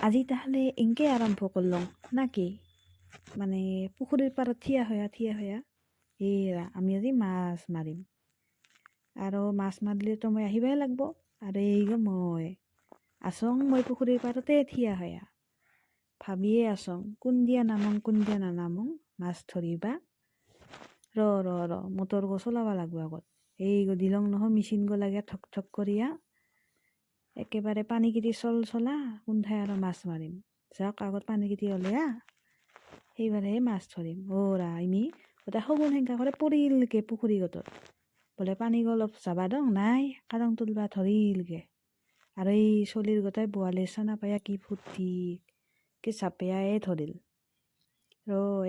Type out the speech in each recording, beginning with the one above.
আজি তাহলে এনকে আৰম্ভ কৰলং নাকি মানে পুখুৰীৰ পাৰত থিয়া হয়া এৰা আমি আজি মাছ মাৰিম আৰু মাছ মাৰিলেতো মই আহিবই লাগব আৰু মই পুখুৰীৰ পাৰতে থিয়া হয়া ভাবিয়ে আছং কোনদিয়া নানামং মাছ ধৰিবা ৰ মটৰ গো চলাবা লাগব আগত দিলং নহয় মেচিন গো লাগে ঠক ঠক কৰিয়া একেবাৰে পানীকেইটি চলা কোনঠাই আৰু মাছ মাৰিম যাওক আগত পানীকেইটি ওলেয়া সেইবাৰেহে মাছ ধৰিম আমি গোটেই শগুন সেংকা কৰে পৰিলগে পুখুৰী গতত বোলে পানী অলপ যাবা দং নাই কাদং তুলবা ধৰিলগে আৰু এই চলিৰ গোটাই বোৱালিৰ চানা পায়া কি ফূৰ্তি কি চাপেয়াই ধৰিল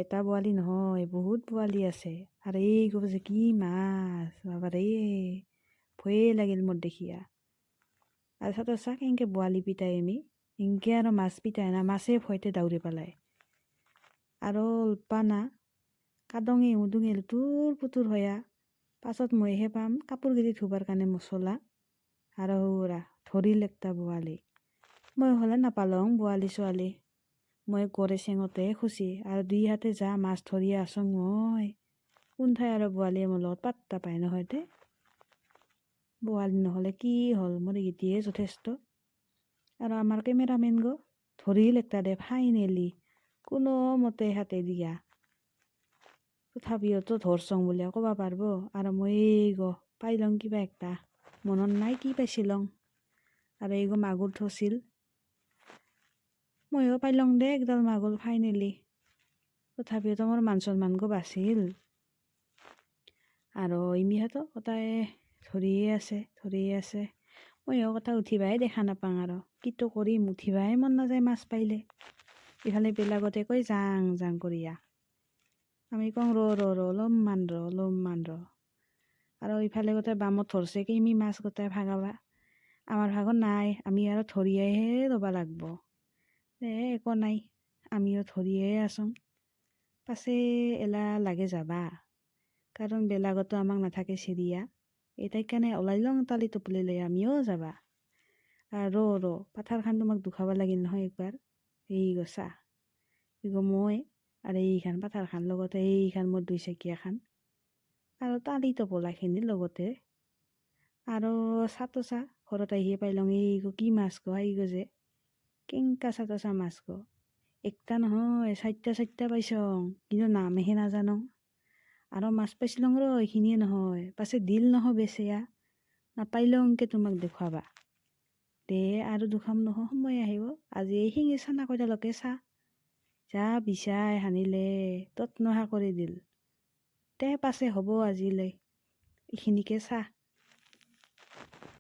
এটা বোৱালি নহয় বহুত বোৱালি আছে আৰু এই যে কি মাছ বাবাৰে ভয়ে লাগিল মোৰ দেখিয়া আৰু চাক এনকে বোৱালি পিতাই আমি এনকে আৰু মাছ পিতাই না মাছে ভয়তে দাউৰি পেলাই আৰু পানা কাদঙে উদুঙে লুতুৰ পুতুৰ হয়া পাছত মইহে পাম কাপোৰকেইটি ধুবাৰ কাৰণে মছলা আৰু ধৰিল একটা বোৱালি মই হ'লে নাপালং বোৱালি ছোৱালী মই গড়ে চেঙতে খুচি আৰু দুই হাতে যা মাছ ধৰিয়া আছং মই কোনঠাই আৰু বোৱালীয়ে মোৰ লগত পাত্তা পায় নহয় দে বোৱালি নহ'লে কি হ'ল মোৰ এইগিটিয়ে যথেষ্ট আৰু আমাৰ কেমেৰামেন গো ধৰিল একটা দে ফাইনেলি কোনো মতে হাতে দিয়া তথাপিওতো ধৰচং বুলিয়া ক'বা পাৰব আৰু মই পাইলং কিবা একটা মনত নাই কি পাইছিলং আৰু মাগুৰ থছিল ময়ো পাইলং দে একডাল মাগুৰ ফাইনেলি তথাপিওতো মোৰ মান সন্মান গো বাচিল আৰু ইমিহঁতো কটাই ধৰিয়ে আছে ময়ো কথা উঠিবাই দেখা নাপাং আৰু কিটো কৰিম উঠিবাই মন নাযায় মাছ পাইলে ইফালে বেলাগতে কয় যাং কৰিয়া আমি কওঁ ৰ অলপমান ৰ আৰু ইফালে গোটেই বামত ধৰছে কিমি মাছ গোটাই ভাগাবা আমাৰ ভাগত নাই আমি আৰু ধৰিয়াইহে ৰ'বা লাগব একো নাই আমিও ধৰিয়ে আছোং পাছে এলা লাগে যাবা কাৰণ বেলাগতো আমাক নাথাকে চিৰিয়া তাইক কাৰণে ওলাই লং তালি টোপলি লৈ আমিও যাবা ৰ পাথাৰখান তোমাক দুখাব লাগিল নহয় একবাৰ গছা মই আৰু এইখান পাথাৰখান লগতে এইখান মোৰ 2 চকীয়াখান আৰু তালি টোপলাখিনিৰ লগতে আৰু চাতোচা ঘৰত আহিয়ে পাইলং কি মাছ গো যে কেংকা চাতোচা মাছ গো একটা নহয় 4টা পাইছং কিন্তু নামহে নাজানো আৰু মাছ পাইছিলং এইখিনিয়ে নহয় পাছে দিল নহয় বেচেয়া নাপাইলংকে তোমাক দেখুৱাবা দে আৰু দুখাম নহয় সময় আহিব আজি এই শিঙি চানা কইডালকে চা যা বিচাই হানিলে তত নহা কৰি দিল তে পাছে হ'ব আজিলৈ এইখিনিকে চা।